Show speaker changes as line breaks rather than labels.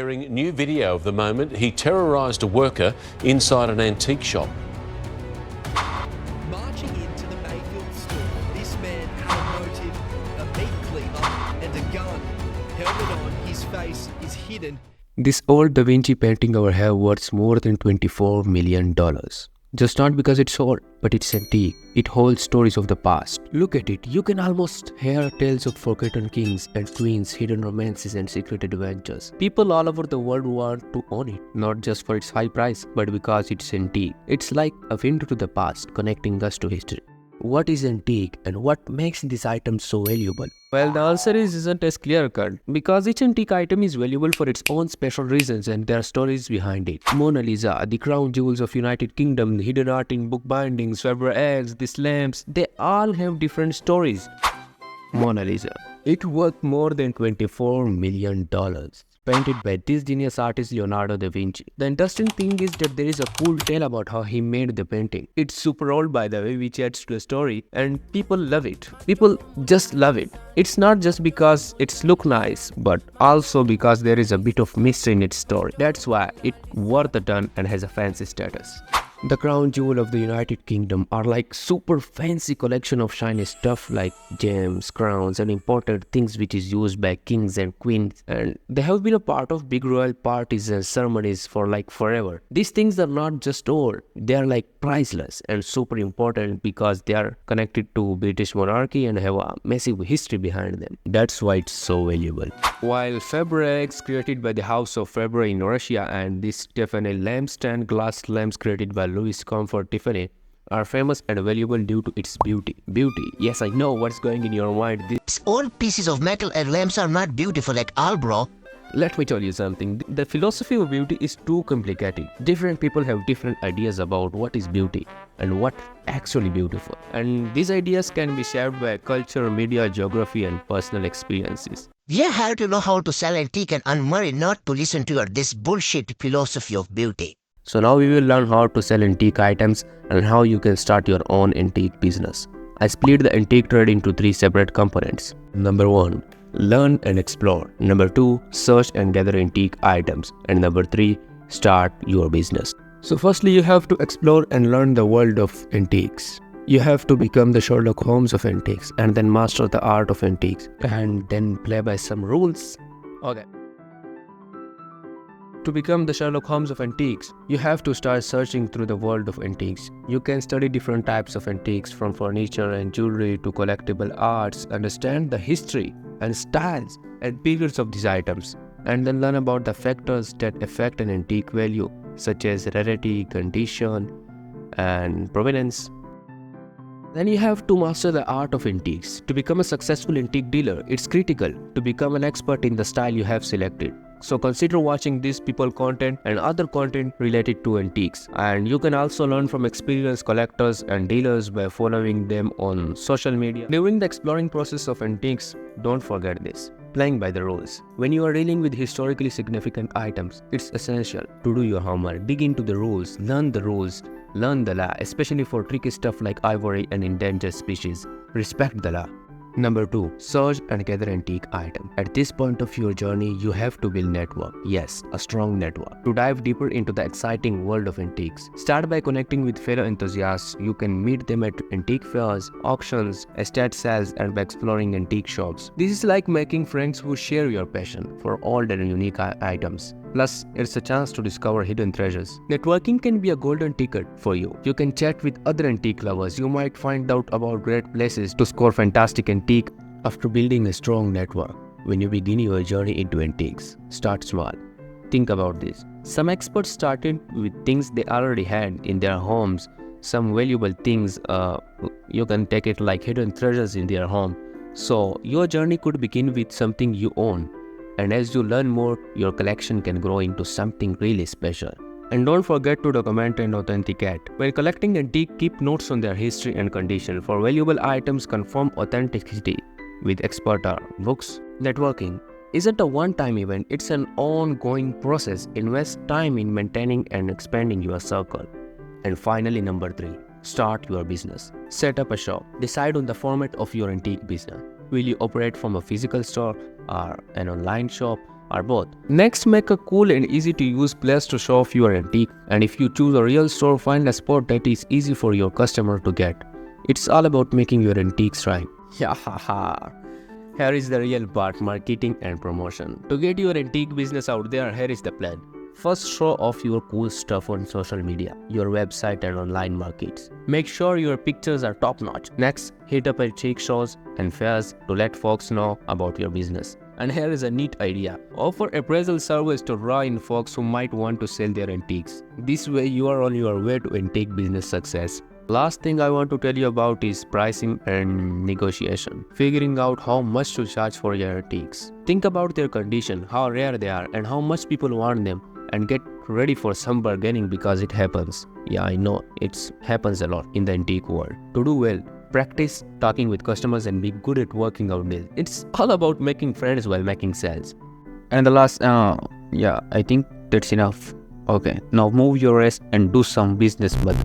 Sharing new video of the moment he terrorised a worker inside an antique shop.
Marching into the Mayfield store, this man had a motive, a meat cleaver and a gun. Helmet on, his face is hidden.
This old Da Vinci painting over here worth more than $24 million. Just not because it's old, but it's antique. It holds stories of the past. Look at it, you can almost hear tales of forgotten kings and queens, hidden romances and secret adventures. People all over the world want to own it, not just for its high price, but because it's antique. It's like a window to the past, connecting us to history. What is antique and what makes this item so valuable? Well, the answer isn't as clear-cut, because each antique item is valuable for its own special reasons and there are stories behind it. Mona Lisa, the crown jewels of United Kingdom, the hidden art in book bindings, Faber eggs, these lamps, they all have different stories. Mona Lisa. It worth more than $24 million. Painted by this genius artist Leonardo da Vinci. The interesting thing is that there is a cool tale about how he made the painting. It's super old by the way, which adds to the story, and people love it. People just love it. It's not just because it's look nice, but also because there is a bit of mystery in its story. That's why it's worth a ton and has a fancy status. The crown jewel of the United Kingdom are like super fancy collection of shiny stuff like gems, crowns and important things which is used by kings and queens, and they have been a part of big royal parties and ceremonies for like forever. These things are not just old, they are like priceless and super important because they are connected to British monarchy and have a massive history behind them. That's why it's so valuable. While Faber eggs created by the House of Faber in Russia and this Tiffany lampstand glass lamps created by Louis Comfort Tiffany are famous and valuable due to its beauty. Beauty. Yes, I know what's going in your mind.
These old pieces of metal and lamps are not beautiful at all, bro.
Let me tell you something. The philosophy of beauty is too complicated. Different people have different ideas about what is beauty and what actually beautiful. And these ideas can be shaped by culture, media, geography and personal experiences.
You have to know how to sell antique and earn money, not to listen to this bullshit philosophy of beauty.
So now we will learn how to sell antique items and how you can start your own antique business. I split the antique trade into 3 separate components. Number 1. Learn and explore. Number 2. Search and gather antique items. And number 3. Start your business. So firstly, you have to explore and learn the world of antiques. You have to become the Sherlock Holmes of antiques and then master the art of antiques and then play by some rules. Okay. To become the Sherlock Holmes of antiques, you have to start searching through the world of antiques. You can study different types of antiques from furniture and jewelry to collectible arts, understand the history and styles and periods of these items, and then learn about the factors that affect an antique value, such as rarity, condition, and provenance. Then you have to master the art of antiques. To become a successful antique dealer, it's critical to become an expert in the style you have selected. So consider watching these people content and other content related to antiques. And you can also learn from experienced collectors and dealers by following them on social media. During the exploring process of antiques, don't forget this. Playing by the rules. When you are dealing with historically significant items, it's essential to do your homework, dig into the rules, learn the law, especially for tricky stuff like ivory and endangered species. Respect the law. Number 2. Search and gather antique item. At this point of your journey, you have to build network. Yes, a strong network. To dive deeper into the exciting world of antiques, start by connecting with fellow enthusiasts. You can meet them at antique fairs, auctions, estate sales, and by exploring antique shops. This is like making friends who share your passion for old and unique items. Plus, it's a chance to discover hidden treasures. Networking can be a golden ticket for you. You can chat with other antique lovers. You might find out about great places to score fantastic antique. After building a strong network, when you begin your journey into antiques, start small. Think about this. Some experts started with things they already had in their homes. Some valuable things, you can take it like hidden treasures in their home. So your journey could begin with something you own. And as you learn more, your collection can grow into something really special. And don't forget to document and authenticate. When collecting antique, keep notes on their history and condition. For valuable items, confirm authenticity with expert books. Networking isn't a one-time event, it's an ongoing process. Invest time in maintaining and expanding your circle. And finally, number 3, start your business. Set up a shop. Decide on the format of your antique business. Will you operate from a physical store or an online shop? or both. Next, make a cool and easy to use place to show off your antique. And if you choose a real store, find a spot that is easy for your customer to get. It's all about making your antiques right. Yeah, haha. Here is the real part, marketing and promotion. To get your antique business out there, here is the plan. First, show off your cool stuff on social media, your website and online markets. Make sure your pictures are top notch. Next, hit up antique shows and fairs to let folks know about your business. And here is a neat idea. Offer appraisal service to draw in folks who might want to sell their antiques. This way you are on your way to antique business success. Last thing I want to tell you about is pricing and negotiation. Figuring out how much to charge for your antiques. Think about their condition, how rare they are, and how much people want them, and get ready for some bargaining because it happens. Yeah, I know, it happens a lot in the antique world. To do well, practice talking with customers and be good at working out deals. It's all about making friends while making sales. And the last, I think that's enough. Okay, now move your ass and do some business, but